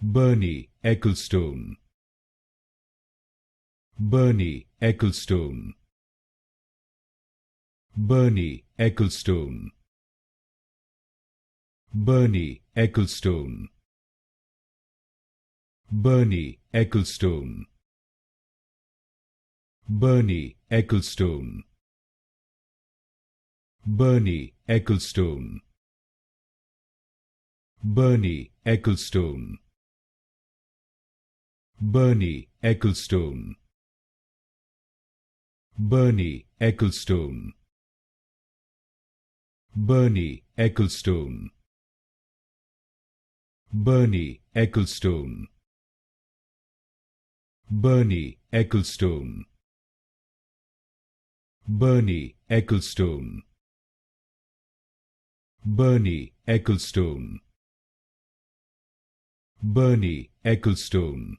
Bernie Ecclestone, Bernie Ecclestone, Bernie Ecclestone, Bernie Ecclestone, Bernie Ecclestone, Bernie Ecclestone, Bernie Ecclestone, Bernie Ecclestone, Bernie Ecclestone, Bernie Ecclestone, Bernie Ecclestone, Bernie Ecclestone, Bernie Ecclestone, Bernie Ecclestone, Bernie Ecclestone, Bernie Ecclestone,